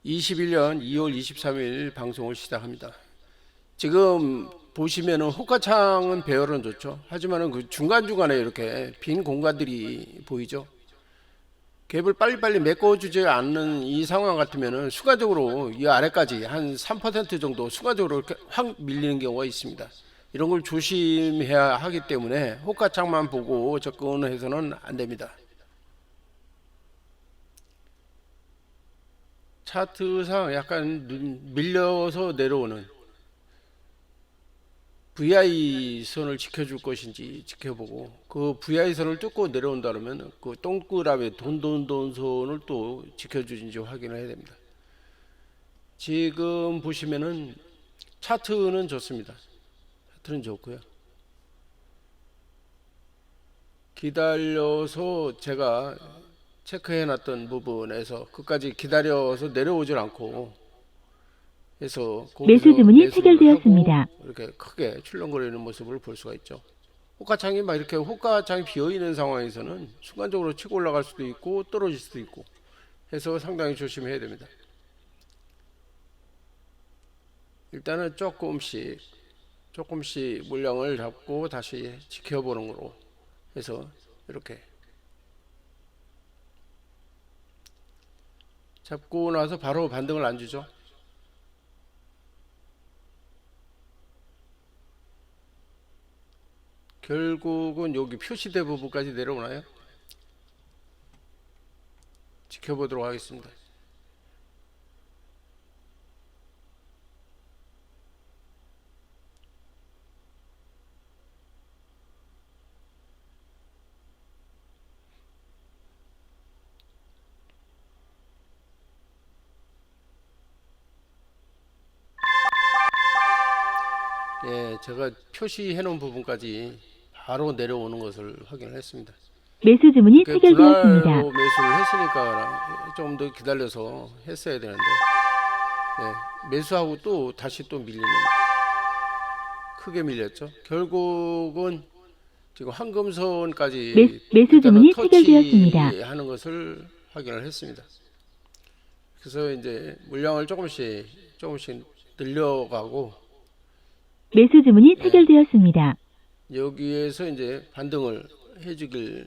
21년 2월 23일 방송을 시작합니다. 지금 보시면은 호가창은 배열은 좋죠. 하지만은 그 중간중간에 이렇게 빈 공간들이 보이죠. 갭을 빨리빨리 메꿔주지 않는 이 상황 같으면은 순간적으로 이 아래까지 한 3% 정도 순간적으로 이렇게 확 밀리는 경우가 있습니다. 이런 걸 조심해야 하기 때문에 호가창만 보고 접근해서는 안 됩니다. 차트상 약간 밀려서 내려오는 VI 선을 지켜줄 것인지 지켜보고, 그 VI 선을 뚫고 내려온다 그러면 그 동그라미 돈돈돈 선을 또 지켜주는지 확인을 해야 됩니다. 지금 보시면은 차트는 좋습니다. 차트는 좋고요. 기다려서 제가 체크해 놨던 부분에서 끝까지 기다려서 내려오질 않고 해서 매수 거기서 주문이 매수를 하고 체결되었습니다. 이렇게 크게 출렁거리는 모습을 볼 수가 있죠. 호가창이 막 이렇게 호가창이 비어 있는 상황에서는 순간적으로 치고 올라갈 수도 있고 떨어질 수도 있고 해서 상당히 조심해야 됩니다. 일단은 조금씩 물량을 잡고 다시 지켜보는 거로 해서 이렇게 잡고 나서 바로 반등을 안 주죠. 결국은 여기 표시대 부분까지 내려오나요? 지켜보도록 하겠습니다. 예, 제가 표시해 놓은 부분까지 바로 내려오는 것을 확인을 했습니다. 매수 주문이 그 체결되었습니다. 분할로 매수를 했으니까 좀 더 기다려서 했어야 되는데, 매수하고 또 다시 또 밀리는, 크게 밀렸죠. 결국은 지금 황금선까지 매수 일단은 주문이 체결되었습니다. 터치하는 것을 확인을 했습니다. 그래서 이제 물량을 조금씩 늘려가고, 매수 주문이 예, 체결되었습니다. 여기에서 이제 반등을 해주길, 이렇게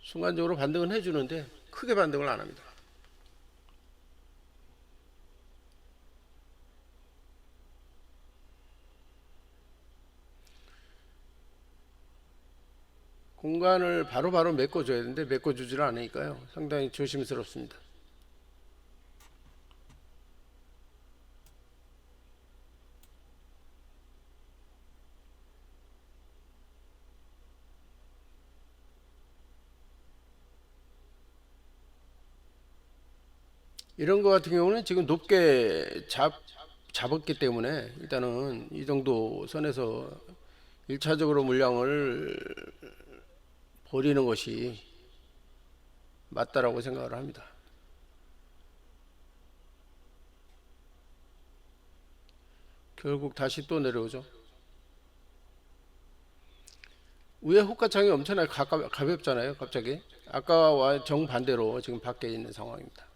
순간적으로 반등은 해주는데 크게 반등을 안 합니다. 공간을 바로바로 메꿔줘야 되는데 메꿔주지를 않으니까요. 상당히 조심스럽습니다. 이런 거 같은 경우는 지금 높게 잡았기 때문에 일단은 이 정도 선에서 1차적으로 물량을 버리는 것이 맞다라고 생각을 합니다. 결국 다시 또 내려오죠. 위에 호가창이 엄청나게 가볍잖아요. 갑자기 아까와 정반대로 지금 밖에 있는 상황입니다.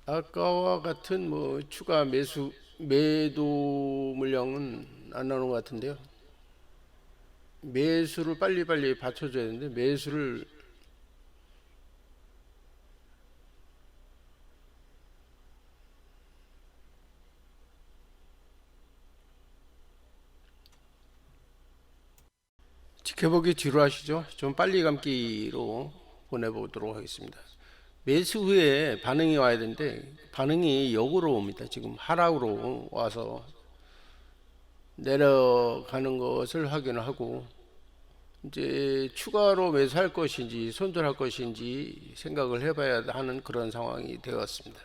아까와 같은 뭐 추가 매도 물량은 안 나오는 것 같은데요. 매수를 빨리빨리 받쳐줘야 되는데 매수를 지켜보기 뒤로 하시죠. 좀 빨리 감기로 보내보도록 하겠습니다. 매수 후에 반응이 와야 되는데 반응이 역으로 옵니다. 지금 하락으로 와서 내려가는 것을 확인하고 이제 추가로 매수할 것인지 손절할 것인지 생각을 해봐야 하는 그런 상황이 되었습니다.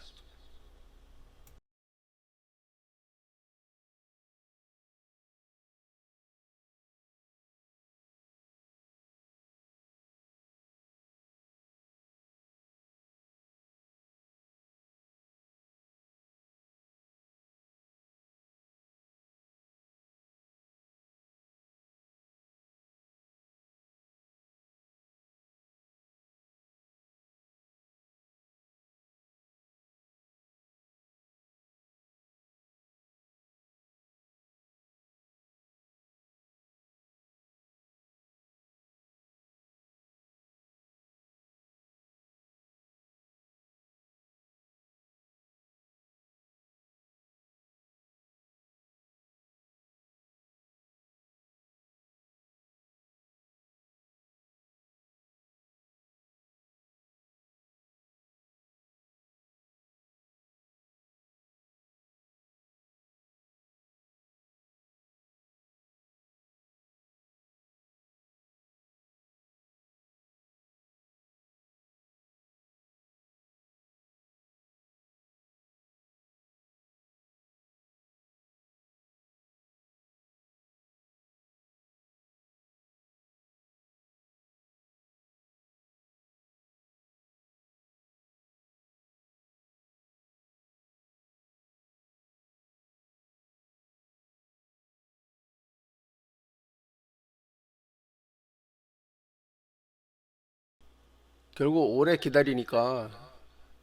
결국 오래 기다리니까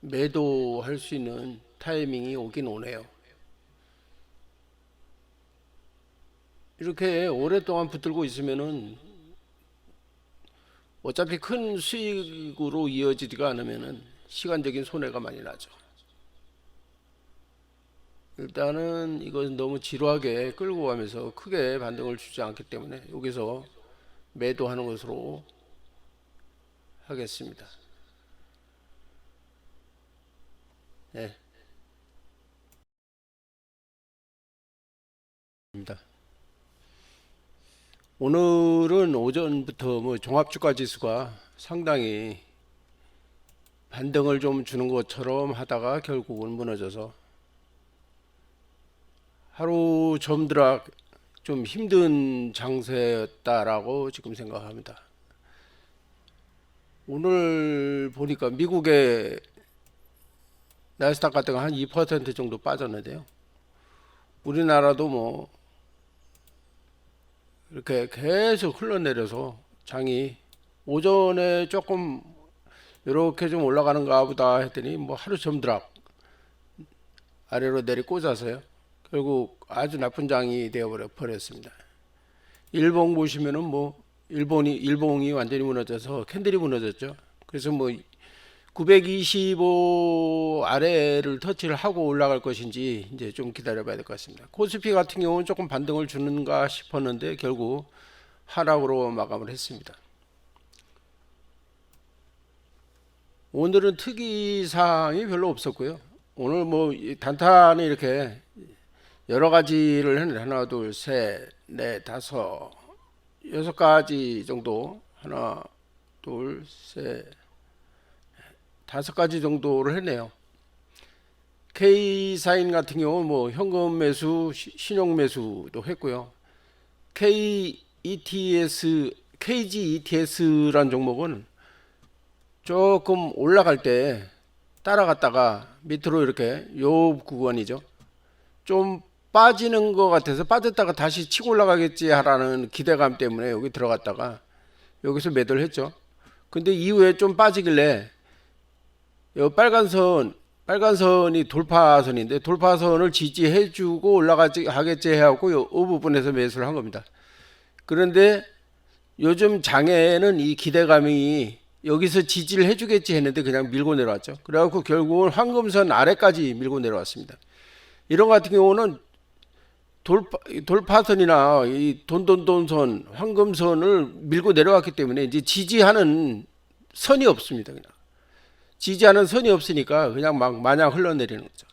매도할 수 있는 타이밍이 오긴 오네요. 이렇게 오랫동안 붙들고 있으면은 어차피 큰 수익으로 이어지지가 않으면은 시간적인 손해가 많이 나죠. 일단은 이건 너무 지루하게 끌고 가면서 크게 반등을 주지 않기 때문에 여기서 매도하는 것으로 하겠습니다. 네. 입니다. 오늘은 오전부터 뭐 종합주가 지수가 상당히 반등을 좀 주는 것처럼 하다가 결국은 무너져서 하루 점드락 좀 힘든 장세였다라고 지금 생각합니다. 오늘 보니까 미국의 나스닥 같은 거 한 2% 정도 빠졌는데요. 우리나라도 뭐 이렇게 계속 흘러내려서 장이 오전에 조금 이렇게 좀 올라가는가 보다 했더니 뭐 하루 점드락 아래로 내리 꽂아서요. 결국 아주 나쁜 장이 되어버려 버렸습니다. 일봉 보시면은 뭐 일봉이 완전히 무너져서 캔들이 무너졌죠. 그래서 뭐 925 아래를 터치를 하고 올라갈 것인지 이제 좀 기다려 봐야 될 것 같습니다. 코스피 같은 경우는 조금 반등을 주는가 싶었는데 결국 하락으로 마감을 했습니다. 오늘은 특이사항이 별로 없었고요. 오늘 뭐 단타는 이렇게 여러 가지를 했는데 하나, 둘, 셋, 넷, 다섯, 6가지 정도 하나, 둘, 셋, 5가지 정도를 했네요. K사인 같은 경우 뭐 현금 매수, 신용 매수도 했고요. KG ETS란 종목은 조금 올라갈 때 따라갔다가 밑으로 이렇게 요 구간이죠. 좀 빠지는 것 같아서 빠졌다가 다시 치고 올라가겠지 하라는 기대감 때문에 여기 들어갔다가 여기서 매도를 했죠. 근데 이후에 좀 빠지길래 요 빨간선이 돌파선인데 돌파선을 지지해주고 올라가겠지 해갖고 이 부분에서 매수를 한 겁니다. 그런데 요즘 장에는 이 기대감이 여기서 지지를 해주겠지 했는데 그냥 밀고 내려왔죠. 그래갖고 결국은 황금선 아래까지 밀고 내려왔습니다. 이런 같은 경우는 돌파선이나 이 돈선, 황금선을 밀고 내려왔기 때문에 이제 지지하는 선이 없습니다. 그냥 지지하는 선이 없으니까 그냥 막 마냥 흘러내리는 거죠.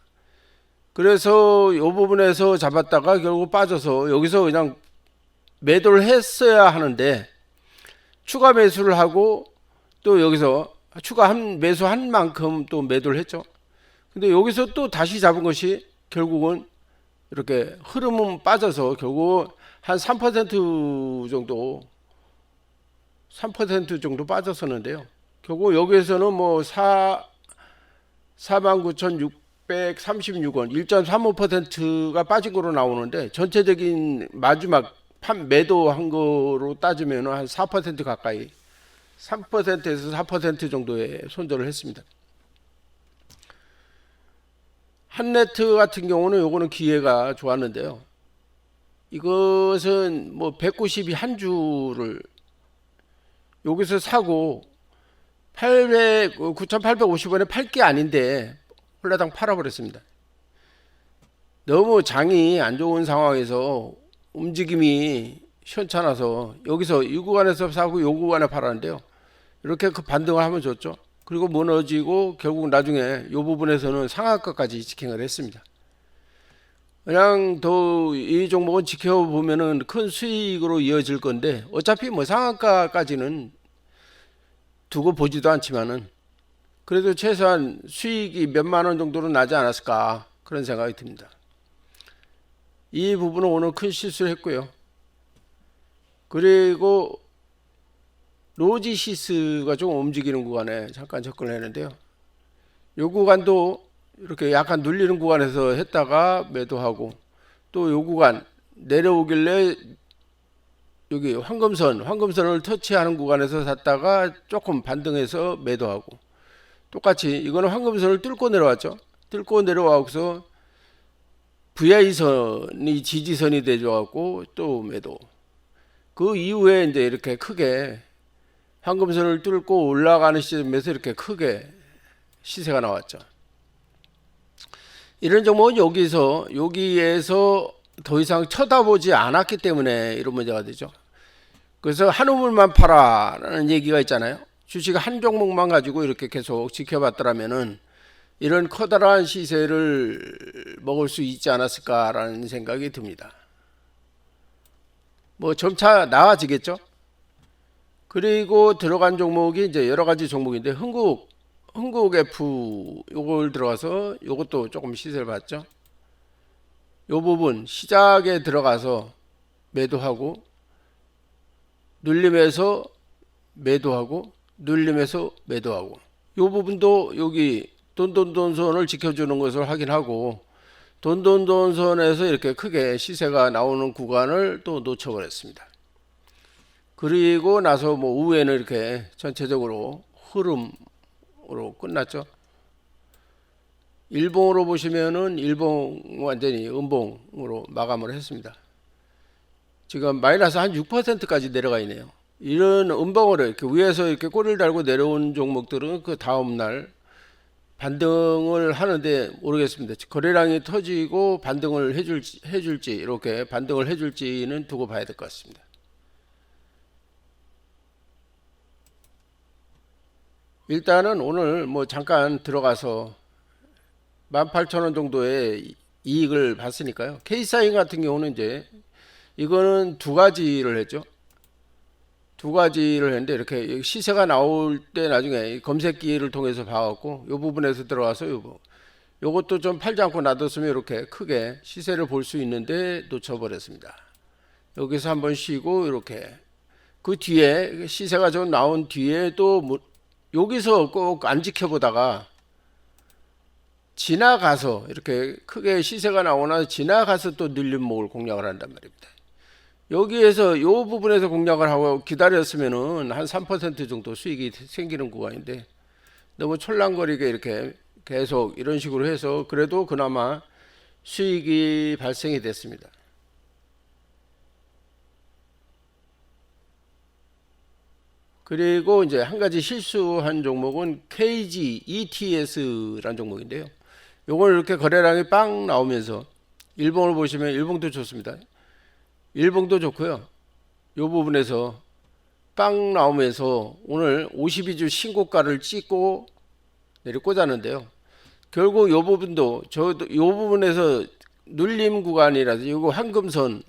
그래서 이 부분에서 잡았다가 결국 빠져서 여기서 그냥 매도를 했어야 하는데 추가 매수를 하고 또 여기서 매수한 만큼 또 매도를 했죠. 근데 여기서 또 다시 잡은 것이 결국은 이렇게 흐름은 빠져서 결국 한 3% 정도 빠졌었는데요. 결국 여기에서는 뭐 49,636원 1.35%가 빠진 거로 나오는데 전체적인 마지막 매도한 거로 따지면 한 4% 가까이 3%에서 4% 정도의 손절을 했습니다. 한네트 같은 경우는 요거는 기회가 좋았는데요. 이것은 뭐 192 한 주를 여기서 사고 9,850원에 팔 게 아닌데 홀라당 팔아버렸습니다. 너무 장이 안 좋은 상황에서 움직임이 시원찮아서 여기서 이 구간에서 사고 요 구간에 팔았는데요. 이렇게 그 반등을 하면 좋죠. 그리고 무너지고 결국 나중에 이 부분에서는 상한가까지 직행을 했습니다. 그냥 더 이 종목은 지켜보면은 큰 수익으로 이어질 건데 어차피 뭐 상한가까지는 두고 보지도 않지만은 그래도 최소한 수익이 몇만 원 정도는 나지 않았을까 그런 생각이 듭니다. 이 부분은 오늘 큰 실수를 했고요. 그리고 로지시스가 좀 움직이는 구간에 잠깐 접근을 했는데요. 이 구간도 이렇게 약간 눌리는 구간에서 했다가 매도하고 또 이 구간 내려오길래 여기 황금선을 터치하는 구간에서 샀다가 조금 반등해서 매도하고, 똑같이 이거는 황금선을 뚫고 내려왔죠. 뚫고 내려와서 VI선이 지지선이 되줘갖고 또 매도. 그 이후에 이제 이렇게 크게 황금선을 뚫고 올라가는 시점에서 이렇게 크게 시세가 나왔죠. 이런 종목은 여기에서 더 이상 쳐다보지 않았기 때문에 이런 문제가 되죠. 그래서 한 우물만 팔아라는 얘기가 있잖아요. 주식 한 종목만 가지고 이렇게 계속 지켜봤더라면은 이런 커다란 시세를 먹을 수 있지 않았을까라는 생각이 듭니다. 뭐 점차 나아지겠죠. 그리고 들어간 종목이 이제 여러 가지 종목인데 흥국 F 요걸 들어가서 요것도 조금 시세를 봤죠. 요 부분 시작에 들어가서 매도하고 눌림에서 매도하고 눌림에서 매도하고, 요 부분도 여기 돈돈돈선을 지켜주는 것을 확인하고 돈돈돈선에서 이렇게 크게 시세가 나오는 구간을 또 놓쳐버렸습니다. 그리고 나서 뭐 우에는 이렇게 전체적으로 흐름으로 끝났죠. 일봉으로 보시면은 일봉 완전히 음봉으로 마감을 했습니다. 지금 마이너스 한 6%까지 내려가 있네요. 이런 음봉으로 이렇게 위에서 이렇게 꼬리를 달고 내려온 종목들은 그 다음날 반등을 하는데 모르겠습니다. 거래량이 터지고 반등을 해줄지 이렇게 반등을 해줄지는 두고 봐야 될 것 같습니다. 일단은 오늘 뭐 잠깐 들어가서 18,000원 정도의 이익을 봤으니까요. K사인 같은 경우는 이제 이거는 두 가지를 했죠. 두 가지를 했는데 이렇게 시세가 나올 때 나중에 검색기를 통해서 봐갖고 이 부분에서 들어와서 요것도 좀 팔지 않고 놔뒀으면 이렇게 크게 시세를 볼 수 있는데 놓쳐버렸습니다. 여기서 한번 쉬고 이렇게 그 뒤에 시세가 좀 나온 뒤에 또 여기서 꼭 안 지켜보다가 지나가서 이렇게 크게 시세가 나오나 지나가서 또 눌림목을 공략을 한단 말입니다. 여기에서 이 부분에서 공략을 하고 기다렸으면은 한 3% 정도 수익이 생기는 구간인데 너무 촐랑거리게 이렇게 계속 이런 식으로 해서 그래도 그나마 수익이 발생이 됐습니다. 그리고 이제 한 가지 실수한 종목은 KG ETS라는 종목인데요. 요걸 이렇게 거래량이 빵 나오면서 일봉을 보시면 일봉도 좋습니다. 일봉도 좋고요. 이 부분에서 빵 나오면서 오늘 52주 신고가를 찍고 내려 꽂았는데요. 결국 이 부분도 이 부분에서 눌림 구간이라서 이거 황금선,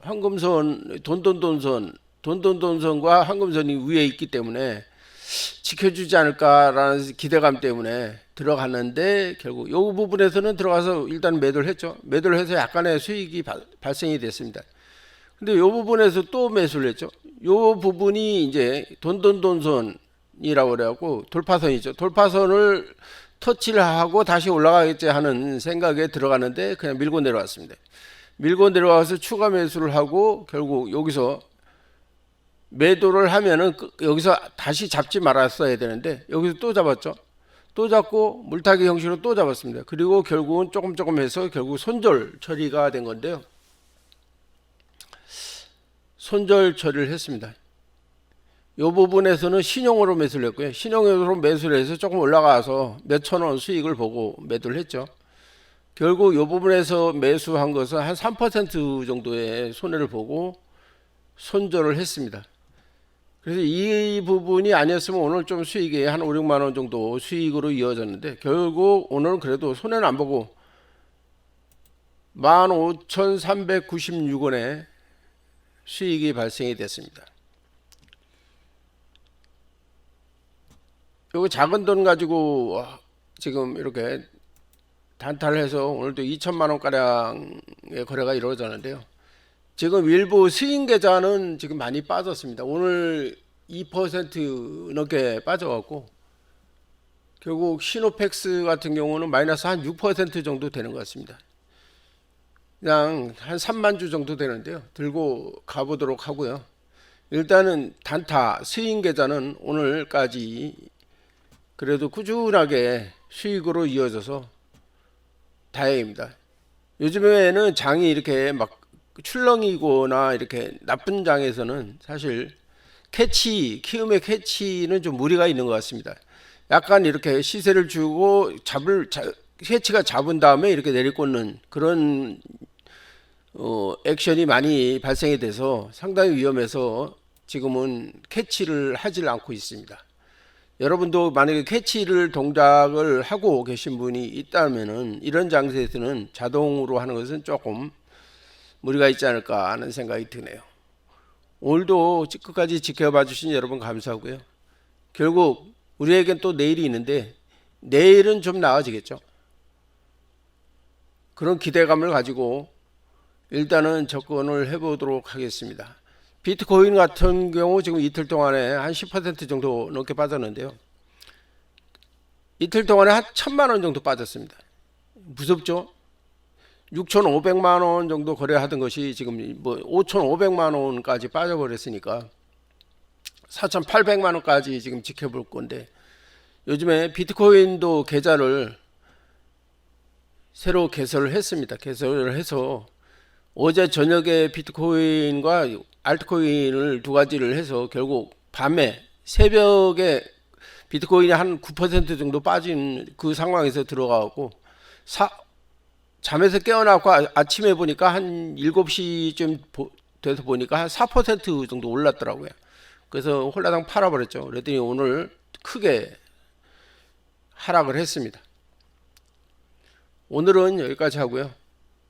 돈돈돈선과 황금선이 위에 있기 때문에 지켜주지 않을까라는 기대감 때문에 들어갔는데 결국 이 부분에서는 들어가서 일단 매도를 했죠. 매도를 해서 약간의 수익이 발생이 됐습니다. 근데 이 부분에서 또 매수를 했죠. 이 부분이 이제 돈돈돈선이라고 그래갖고 돌파선이죠. 돌파선을 터치를 하고 다시 올라가겠지 하는 생각에 들어가는데 그냥 밀고 내려왔습니다. 밀고 내려와서 추가 매수를 하고 결국 여기서 매도를 하면은 여기서 다시 잡지 말았어야 되는데 여기서 또 잡았죠. 또 잡고 물타기 형식으로 또 잡았습니다. 그리고 결국은 조금 해서 결국 손절 처리가 된 건데요. 손절 처리를 했습니다. 이 부분에서는 신용으로 매수를 했고요. 신용으로 매수를 해서 조금 올라가서 몇천 원 수익을 보고 매도를 했죠. 결국 이 부분에서 매수한 것은 한 3% 정도의 손해를 보고 손절을 했습니다. 그래서 이 부분이 아니었으면 오늘 좀 수익이 한 5, 6만 원 정도 수익으로 이어졌는데 결국 오늘은 그래도 손해는 안 보고 15,396원에 수익이 발생이 됐습니다. 요거 작은 돈 가지고 지금 이렇게 단타를 해서 오늘도 2천만 원가량의 거래가 이루어졌는데요. 지금 일부 스윙 계좌는 지금 많이 빠졌습니다. 오늘 2% 넘게 빠져갖고 결국 시노펙스 같은 경우는 마이너스 한 6% 정도 되는 것 같습니다. 그냥 한 3만 주 정도 되는데요. 들고 가보도록 하고요. 일단은 단타 스윙 계좌는 오늘까지 그래도 꾸준하게 수익으로 이어져서 다행입니다. 요즘에는 장이 이렇게 막 출렁이거나 이렇게 나쁜 장에서는 사실 키움의 캐치는 좀 무리가 있는 것 같습니다. 약간 이렇게 시세를 주고 캐치가 잡은 다음에 이렇게 내리꽂는 그런 액션이 많이 발생이 돼서 상당히 위험해서 지금은 캐치를 하질 않고 있습니다. 여러분도 만약에 캐치를 동작을 하고 계신 분이 있다면은 이런 장세에서는 자동으로 하는 것은 조금 무리가 있지 않을까 하는 생각이 드네요. 오늘도 끝까지 지켜봐 주신 여러분 감사하고요. 결국 우리에겐 또 내일이 있는데 내일은 좀 나아지겠죠. 그런 기대감을 가지고 일단은 접근을 해보도록 하겠습니다. 비트코인 같은 경우 지금 이틀 동안에 한 10% 정도 넘게 빠졌는데요. 이틀 동안에 한 1,000만 원 정도 빠졌습니다. 무섭죠? 6,500만 원 정도 거래하던 것이 지금 뭐 5,500만 원까지 빠져버렸으니까 4,800만 원까지 지금 지켜볼 건데, 요즘에 비트코인도 계좌를 새로 개설을 했습니다. 개설을 해서 어제 저녁에 비트코인과 알트코인을 두 가지를 해서 결국 밤에 새벽에 비트코인이 한 9% 정도 빠진 그 상황에서 들어가고 잠에서 깨어나고 아침에 보니까 한 7시쯤 돼서 보니까 한 4% 정도 올랐더라고요. 그래서 홀라당 팔아버렸죠. 그랬더니 오늘 크게 하락을 했습니다. 오늘은 여기까지 하고요.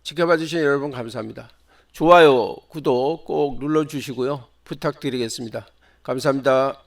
지켜봐 주신 여러분 감사합니다. 좋아요, 구독 꼭 눌러주시고요. 부탁드리겠습니다. 감사합니다.